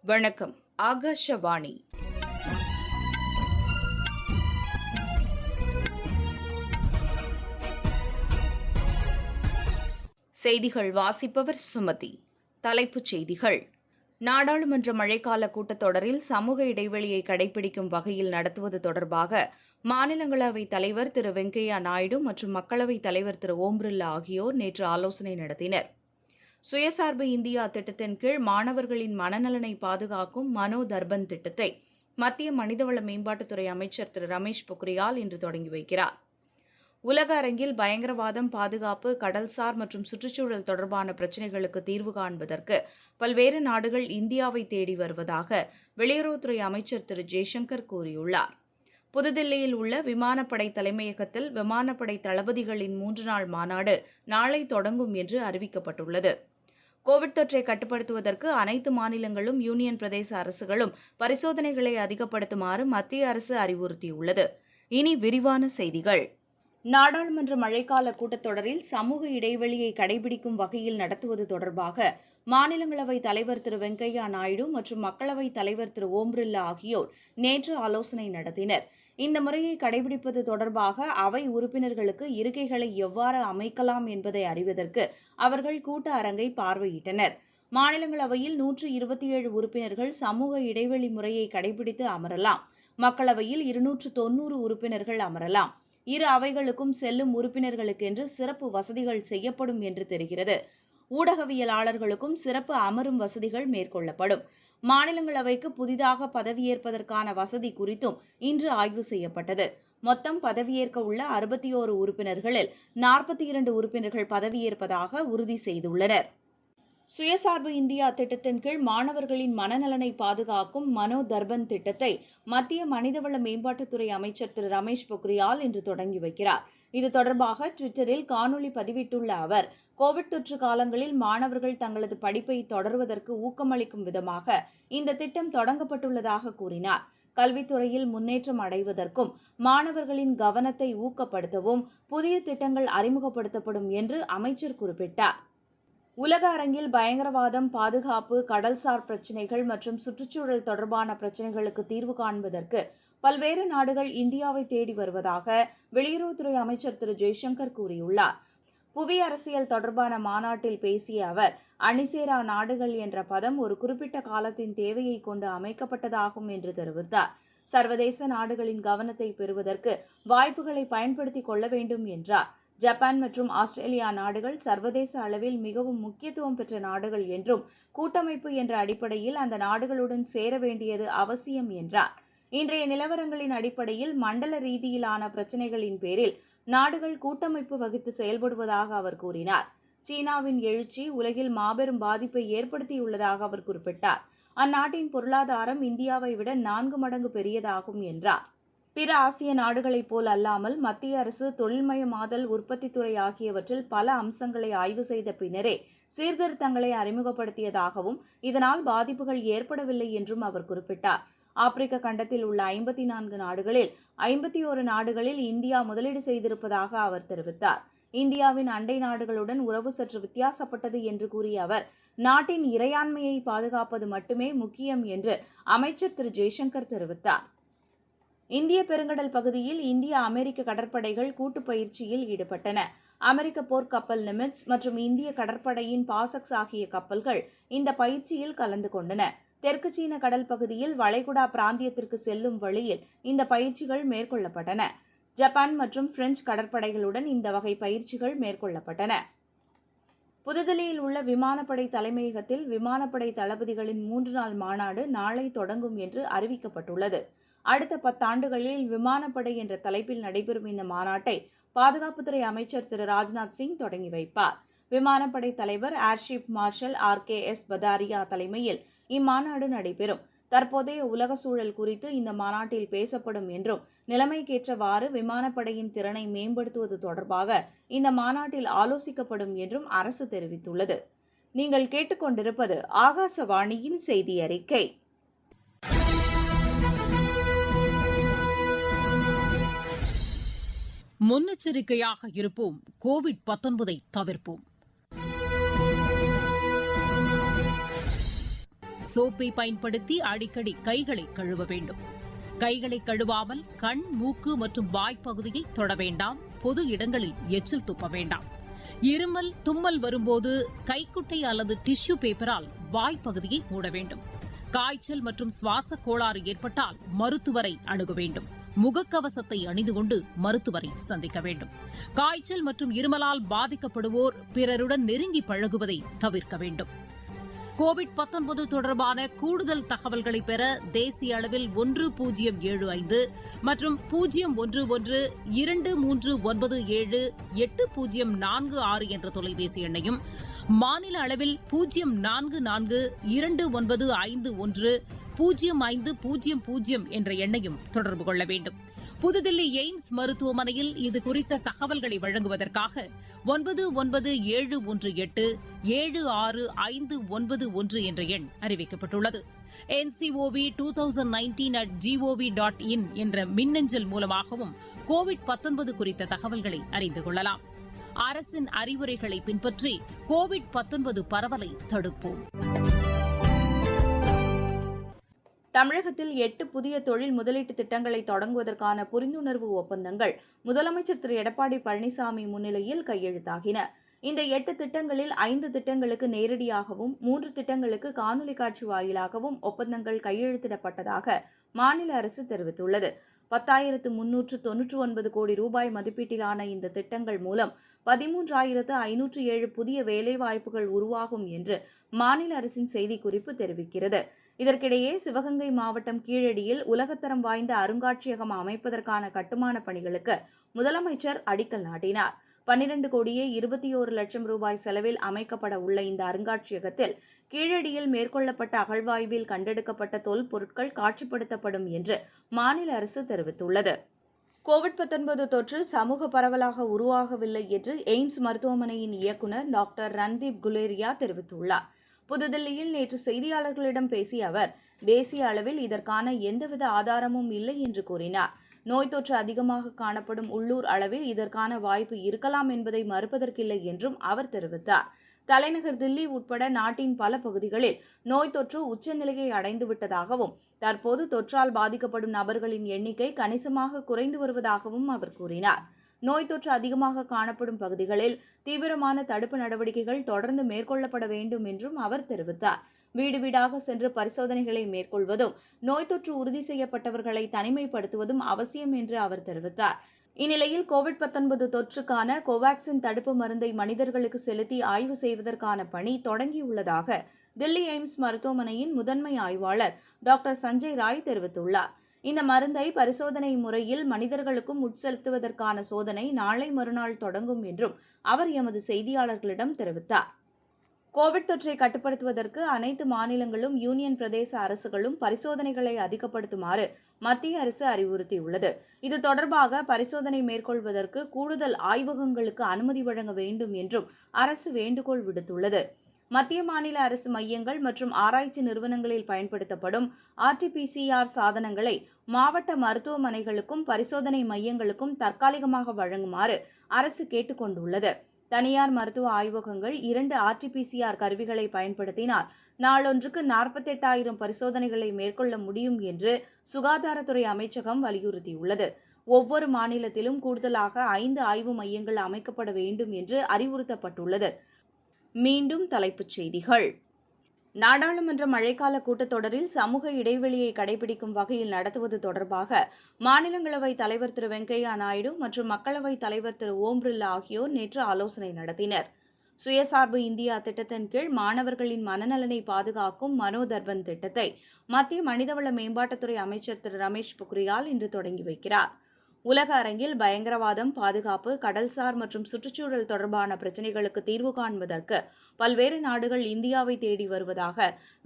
வணக்கம். ஆகாஷவாணி. செய்திகள் வாசிப்பவர் சுமதி. தலைப்புச் செய்திகள். நாடாளுமன்ற மழைக்கால கூட்டத்தொடரில் சமூக இடைவெளியை கடைபிடிக்கும் வகையில் நடத்துவது தொடர்பாக மாநிலங்களவைத் தலைவர் திரு வெங்கையா நாயுடு மற்றும் மக்களவைத் தலைவர் திரு ஓம் பிர்லா ஆகியோர் நேற்று ஆலோசனை நடத்தினர். சுயசார்பு இந்தியா திட்டத்தின் கீழ் மாணவர்களின் மனநலனை பாதுகாக்கும் மனோ தர்பன் திட்டத்தை மத்திய மனிதவள மேம்பாட்டுத்துறை அமைச்சர் திரு ரமேஷ் பொக்ரியால் இன்று தொடங்கி வைக்கிறார். உலக அரங்கில் பயங்கரவாதம், பாதுகாப்பு, கடல்சார் மற்றும் சுற்றுச்சூழல் தொடர்பான பிரச்சினைகளுக்கு தீர்வு காண்பதற்கு பல்வேறு நாடுகள் இந்தியாவை தேடி வருவதாக வெளியுறவுத்துறை அமைச்சர் திரு ஜெய்சங்கர் கூறியுள்ளார். புதுதில்லியில் உள்ள விமானப்படை தலைமையகத்தில் விமானப்படை தளபதிகளின் 3 நாள் மாநாடு நாளை தொடங்கும் என்று அறிவிக்கப்பட்டுள்ளது. கோவிட் தொற்றை கட்டுப்படுத்துவதற்கு அனைத்து மாநிலங்களும், யூனியன் பிரதேச அரசுகளும் பரிசோதனைகளை அதிகப்படுத்துமாறு மத்திய அரசு அறிவுறுத்தியுள்ளது. இனி விரிவான செய்திகள். நாடாளுமன்ற மழைக்கால கூட்டத்தொடரில் சமூக இடைவெளியை கடைபிடிக்கும் வகையில் நடத்துவது தொடர்பாக மாநிலங்களவைத் தலைவர் திரு வெங்கையா நாயுடு மற்றும் மக்களவைத் தலைவர் திரு ஓம் பிர்லா ஆகியோர் நேற்று ஆலோசனை நடத்தினர். இந்த முறையை கடைபிடிப்பது தொடர்பாக அவை உறுப்பினர்களுக்கு இருக்கைகளை எவ்வாறு அமைக்கலாம் என்பதை அறிவதற்கு அவர்கள் கூட்ட அரங்கை பார்வையிட்டனர். மாநிலங்களவையில் 127 உறுப்பினர்கள் சமூக இடைவெளி முறையை கடைபிடித்து அமரலாம். மக்களவையில் 290 உறுப்பினர்கள் அமரலாம். இரு அவைகளுக்கும் செல்லும் உறுப்பினர்களுக்கென்று சிறப்பு வசதிகள் செய்யப்படும் என்று தெரிகிறது. ஊடகவியலாளர்களுக்கும் சிறப்பு அமரும் வசதிகள் மேற்கொள்ளப்படும். மாநிலங்களவைக்கு புதிதாக பதவியேற்பதற்கான வசதி குறித்தும் இன்று ஆய்வு செய்யப்பட்டது. மொத்தம் பதவியேற்க உள்ள 61 உறுப்பினர்களில் 42 உறுப்பினர்கள் பதவியேற்பதாக உறுதி செய்துள்ளனர். சுயசார்பு இந்தியா திட்டத்தின் கீழ் மாணவர்களின் மனநலனை பாதுகாக்கும் மனோ தர்பன் திட்டத்தை மத்திய மனிதவள மேம்பாட்டுத்துறை அமைச்சர் திரு ரமேஷ் பொக்ரியால் இன்று தொடங்கி வைக்கிறார். இது தொடர்பாக ட்விட்டரில் காணொலி பதிவிட்டுள்ள அவர், கோவிட் தொற்று காலங்களில் மாணவர்கள் தங்களது படிப்பை தொடர்வதற்கு ஊக்கமளிக்கும் விதமாக இந்த திட்டம் தொடங்கப்பட்டுள்ளதாக கூறினார். கல்வித்துறையில் முன்னேற்றம் அடைவதற்கும் மாணவர்களின் கவனத்தை ஊக்கப்படுத்தவும் புதிய திட்டங்கள் அறிமுகப்படுத்தப்படும் என்று அமைச்சர் குறிப்பிட்டார். உலக அரங்கில் பயங்கரவாதம், பாதுகாப்பு, கடல்சார் பிரச்சினைகள் மற்றும் சுற்றுச்சூழல் தொடர்பான பிரச்சினைகளுக்கு தீர்வு காண்பதற்கு பல்வேறு நாடுகள் இந்தியாவை தேடி வருவதாக வெளியுறவுத்துறை அமைச்சர் திரு ஜெய்சங்கர் கூறியுள்ளார். புவி அரசியல் தொடர்பான மாநாட்டில் பேசிய அவர், அணிசேரா நாடுகள் என்ற பதம் ஒரு குறிப்பிட்ட காலத்தின் தேவையை கொண்டு அமைக்கப்பட்டதாகும் என்று தெரிவித்தார். சர்வதேச நாடுகளின் கவனத்தை பெறுவதற்கு வாய்ப்புகளை பயன்படுத்திக் கொள்ள வேண்டும் என்றார். ஜப்பான் மற்றும் ஆஸ்திரேலியா நாடுகள் சர்வதேச அளவில் மிகவும் முக்கியத்துவம் பெற்ற நாடுகள் என்றும் கூட்டமைப்பு என்ற அடிப்படையில் அந்த நாடுகளுடன் சேர வேண்டியது அவசியம் என்றார். இன்றைய நிலவரங்களின் அடிப்படையில் மண்டல ரீதியிலான பிரச்சினைகளின் பேரில் நாடுகள் கூட்டமைப்பு வகித்து செயல்படுவதாக அவர் கூறினார். சீனாவின் எழுச்சி உலகில் மாபெரும் பாதிப்பை ஏற்படுத்தியுள்ளதாக அவர் குறிப்பிட்டார். அந்நாட்டின் பொருளாதாரம் இந்தியாவை விட 4 மடங்கு பெரியதாகும் என்றார். பிற ஆசிய நாடுகளைப் போல் அல்லாமல் மத்திய அரசு தொழில்மயமாதல், உற்பத்தித்துறை ஆகியவற்றில் பல அம்சங்களை ஆய்வு செய்த பின்னரே சீர்திருத்தங்களை அறிமுகப்படுத்தியதாகவும் இதனால் பாதிப்புகள் ஏற்படவில்லை என்றும் அவர் குறிப்பிட்டார். ஆப்பிரிக்க கண்டத்தில் உள்ள 54 நாடுகளில் 51 நாடுகளில் இந்தியா முதலீடு செய்திருப்பதாக அவர் தெரிவித்தார். இந்தியாவின் அண்டை நாடுகளுடன் உறவு சற்று வித்தியாசப்பட்டது என்று கூறிய அவர், நாட்டின் இறையாண்மையை பாதுகாப்பது மட்டுமே முக்கியம் என்று அமைச்சர் திரு ஜெய்சங்கர் தெரிவித்தார். இந்திய பெருங்கடல் பகுதியில் இந்திய அமெரிக்க கடற்படைகள் கூட்டு பயிற்சியில் ஈடுபட்டன. அமெரிக்க போர்க்கப்பல் நிமிட்ஸ் மற்றும் இந்திய கடற்படையின் பாசக்ஸ் ஆகிய கப்பல்கள் இந்த பயிற்சியில் கலந்து கொண்டன. தெற்கு சீன கடல் பகுதியில் வளைகுடா பிராந்தியத்திற்கு செல்லும் வழியில் இந்த பயிற்சிகள் மேற்கொள்ளப்பட்டன. ஜப்பான் மற்றும் பிரெஞ்சு கடற்படைகளுடன் இந்த வகை பயிற்சிகள் மேற்கொள்ளப்பட்டன. புதுதில்லியில் உள்ள விமானப்படை தலைமையகத்தில் விமானப்படை தளபதிகளின் 3 நாள் மாநாடு நாளை தொடங்கும் என்று அறிவிக்கப்பட்டுள்ளது. அடுத்த 10 ஆண்டுகளில் விமானப்படை என்ற தலைப்பில் நடைபெறும் இந்த மாநாட்டை பாதுகாப்புத்துறை அமைச்சர் திரு ராஜ்நாத் சிங் தொடங்கி வைப்பார். விமானப்படை தலைவர் air chief marshal RKS Bhadauria தலைமையில் இம்மாநாடு நடைபெறும். தற்போதைய உலக சூழல் குறித்து இந்த மாநாட்டில் பேசப்படும் என்றும் நிலைமைக்கேற்றவாறு விமானப்படையின் திறனை மேம்படுத்துவது தொடர்பாக இந்த மாநாட்டில் ஆலோசிக்கப்படும் என்றும் அரசு தெரிவித்துள்ளது. நீங்கள் கேட்டுக்கொண்டிருப்பது ஆகாசவாணியின் செய்தி அறிக்கை. முன்னெச்சரிக்கையாக இருப்போம், கோவிட்-19 தவிர்ப்போம். சோப்பை பயன்படுத்தி அடிக்கடி கைகளை கழுவ வேண்டும். கைகளை கழுவாமல் கண், மூக்கு மற்றும் வாய்ப்பகுதியை தொட வேண்டாம். பொது இடங்களில் எச்சில் துப்ப வேண்டாம். இருமல், தும்மல் வரும்போது கைக்குட்டை அல்லது டிஷ்யூ பேப்பரால் வாய்ப்பகுதியை மூட வேண்டும். காய்ச்சல் மற்றும் சுவாச கோளாறு ஏற்பட்டால் மருத்துவரை அணுக வேண்டும். முகக்கவசத்தை அணிந்து கொண்டு மருத்துவரை சந்திக்க வேண்டும். காய்ச்சல் மற்றும் இருமலால் பாதிக்கப்படுவோர் பிறருடன் நெருங்கி பழகுவதை தவிர்க்க வேண்டும். கோவிட்-19 தொடர்பான கூடுதல் தகவல்களை பெற தேசிய அளவில் 1075 மற்றும் 0113297804 என்ற தொலைபேசி எண்ணையும், மாநில அளவில் 0429510500 என்ற எண்ணையும் தொடர்பு கொள்ள வேண்டும். புதுதில்லி எய்ம்ஸ் மருத்துவமனையில் இதுகுறித்த தகவல்களை வழங்குவதற்காக 9918765591 என்ற எண் அறிவிக்கப்பட்டுள்ளது. NCOV2019@gov.in என்ற மின்னஞ்சல் மூலமாகவும் கோவிட்-19 குறித்த தகவல்களை அறிந்து கொள்ளலாம். அரசின் அறிவுரைகளை பின்பற்றி கோவிட்-19 பரவலை தடுப்போம். தமிழகத்தில் 8 புதிய தொழில் முதலீட்டு திட்டங்களை தொடங்குவதற்கான புரிந்துணர்வு ஒப்பந்தங்கள் முதலமைச்சர் திரு எடப்பாடி பழனிசாமி முன்னிலையில் கையெழுத்தாகின. இந்த 8 திட்டங்களில் 5 திட்டங்களுக்கு நேரடியாகவும் 3 திட்டங்களுக்கு காணொலி காட்சி வாயிலாகவும் ஒப்பந்தங்கள் கையெழுத்திடப்பட்டதாக மாநில அரசு தெரிவித்துள்ளது. 10,399 கோடி ரூபாய் மதிப்பீட்டிலான இந்த திட்டங்கள் மூலம் 13,507 புதிய வேலைவாய்ப்புகள் உருவாகும் என்று மாநில அரசின் செய்திக்குறிப்பு தெரிவிக்கிறது. இதற்கிடையே சிவகங்கை மாவட்டம் கீழடியில் உலகத்தரம் வாய்ந்த அருங்காட்சியகம் அமைப்பதற்கான கட்டுமான பணிகளுக்கு முதலமைச்சர் அடிக்கல் நாட்டினார். 12,21,00,000 ரூபாய் செலவில் அமைக்கப்பட உள்ள இந்த அருங்காட்சியகத்தில் கீழடியில் மேற்கொள்ளப்பட்ட அகழ்வாய்வில் கண்டெடுக்கப்பட்ட தொல்பொருட்கள் காட்சிப்படுத்தப்படும் என்று மாநில அரசு தெரிவித்துள்ளது. கோவிட்-19 தொற்று சமூக பரவலாக உருவாகவில்லை என்று எய்ம்ஸ் மருத்துவமனையின் இயக்குநர் டாக்டர் ரன்தீப் குலேரியா தெரிவித்துள்ளார். புதுதில்லியில் நேற்று செய்தியாளர்களிடம் பேசிய அவர், தேசிய அளவில் இதற்கான எந்தவித ஆதாரமும் இல்லை என்று கூறினார். நோய் தொற்று அதிகமாக காணப்படும் உள்ளூர் அளவில் இதற்கான வாய்ப்பு இருக்கலாம் என்பதை மறுப்பதற்கில்லை என்றும் அவர் தெரிவித்தார். தலைநகர் தில்லி உட்பட நாட்டின் பல பகுதிகளில் நோய் தொற்று உச்சநிலையை அடைந்துவிட்டதாகவும், தற்போது தொற்றால் பாதிக்கப்படும் நபர்களின் எண்ணிக்கை கணிசமாக குறைந்து வருவதாகவும் அவர் கூறினார். நோய் தொற்று அதிகமாக காணப்படும் பகுதிகளில் தீவிரமான தடுப்பு நடவடிக்கைகள் தொடர்ந்து மேற்கொள்ளப்பட வேண்டும் என்றும் அவர் தெரிவித்தார். வீடு வீடாக சென்று பரிசோதனைகளை மேற்கொள்வதும், நோய் தொற்று உறுதி செய்யப்பட்டவர்களை தனிமைப்படுத்துவதும் அவசியம் என்று அவர் தெரிவித்தார். இந்நிலையில் கோவிட்-19 தொற்றுக்கான கோவாக்சின் தடுப்பு மருந்தை மனிதர்களுக்கு செலுத்தி ஆய்வு செய்வதற்கான பணி தொடங்கியுள்ளதாக தில்லி எய்ம்ஸ் மருத்துவமனையின் முதன்மை ஆய்வாளர் டாக்டர் சஞ்சய் ராய் தெரிவித்துள்ளார். இந்த மருந்தை பரிசோதனை முறையில் மனிதர்களுக்கும் உட்செலுத்துவதற்கான சோதனை நாளை மறுநாள் தொடங்கும் என்றும் அவர் எமது செய்தியாளர்களிடம் தெரிவித்தார். கோவிட் தொற்றை கட்டுப்படுத்துவதற்கு அனைத்து மாநிலங்களும் யூனியன் பிரதேச அரசுகளும் பரிசோதனைகளை அதிகப்படுத்துமாறு மத்திய அரசு அறிவுறுத்தியுள்ளது. இது தொடர்பாக பரிசோதனை மேற்கொள்வதற்கு கூடுதல் ஆய்வகங்களுக்கு அனுமதி வழங்க வேண்டும் என்றும் அரசு வேண்டுகோள் விடுத்துள்ளது. மத்திய மாநில அரசு மையங்கள் மற்றும் ஆராய்ச்சி நிறுவனங்களில் பயன்படுத்தப்படும் RT-PCR சாதனங்களை மாவட்ட மருத்துவமனைகளுக்கும் பரிசோதனை மையங்களுக்கும் தற்காலிகமாக வழங்குமாறு அரசு கேட்டுக் கொண்டுள்ளது. தனியார் மருத்துவ ஆய்வகங்கள் 2 RT-PCR கருவிகளை பயன்படுத்தினால் நாளொன்றுக்கு 48,000 பரிசோதனைகளை மேற்கொள்ள முடியும் என்று சுகாதாரத்துறை அமைச்சகம் வலியுறுத்தியுள்ளது. ஒவ்வொரு மாநிலத்திலும் கூடுதலாக 5 ஆய்வு மையங்கள் அமைக்கப்பட வேண்டும் என்று அறிவுறுத்தப்பட்டுள்ளது. மீண்டும் தலைப்புச் செய்திகள். நாடாளுமன்ற மழைக்கால கூட்டத்தொடரில் சமூக இடைவெளியை கடைபிடிக்கும் வகையில் நடத்துவது தொடர்பாக மாநிலங்களவைத் தலைவர் திரு வெங்கையா நாயுடு மற்றும் மக்களவைத் தலைவர் திரு ஓம் பிர்லா ஆகியோர் நேற்று ஆலோசனை நடத்தினர். சுயசார்பு இந்தியா திட்டத்தின் கீழ் மாணவர்களின் மனநலனை பாதுகாக்கும் மனோதர்பன் திட்டத்தை மத்திய மனிதவள மேம்பாட்டுத்துறை அமைச்சர் திரு ரமேஷ் பொக்ரியால் இன்று தொடங்கி வைக்கிறார். உலக அரங்கில் பயங்கரவாதம், பாதுகாப்பு, கடல்சார் மற்றும் சுற்றுச்சூழல் தொடர்பான பிரச்சினைகளுக்கு தீர்வு காண்பதற்கு பல்வேறு நாடுகள் இந்தியாவை தேடி வருவதாக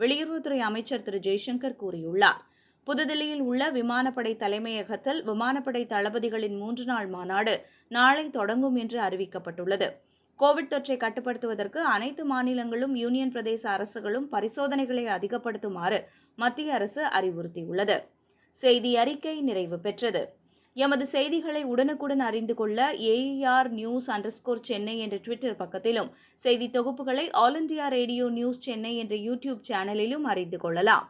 வெளியுறவுத்துறை அமைச்சர் திரு ஜெய்சங்கர் கூறியுள்ளார். புதுதில்லியில் உள்ள விமானப்படை தலைமையகத்தில் விமானப்படை தளபதிகளின் 3 நாள் மாநாடு நாளை தொடங்கும் என்று அறிவிக்கப்பட்டுள்ளது. கோவிட் தொற்றை கட்டுப்படுத்துவதற்கு அனைத்து மாநிலங்களும் யூனியன் பிரதேச அரசுகளும் பரிசோதனைகளை அதிகப்படுத்துமாறு மத்திய அரசு அறிவுறுத்தியுள்ளது. செய்தி அறிக்கை நிறைவு பெற்றது. எமது செய்திகளை உடனுக்குடன் அறிந்து கொள்ள AER_News_Chennai என்ற ட்விட்டர் பக்கத்திலும், செய்தி தொகுப்புகளை all India radio news Chennai என்ற யூடியூப் சேனலிலும் அறிந்து கொள்ளலாம்.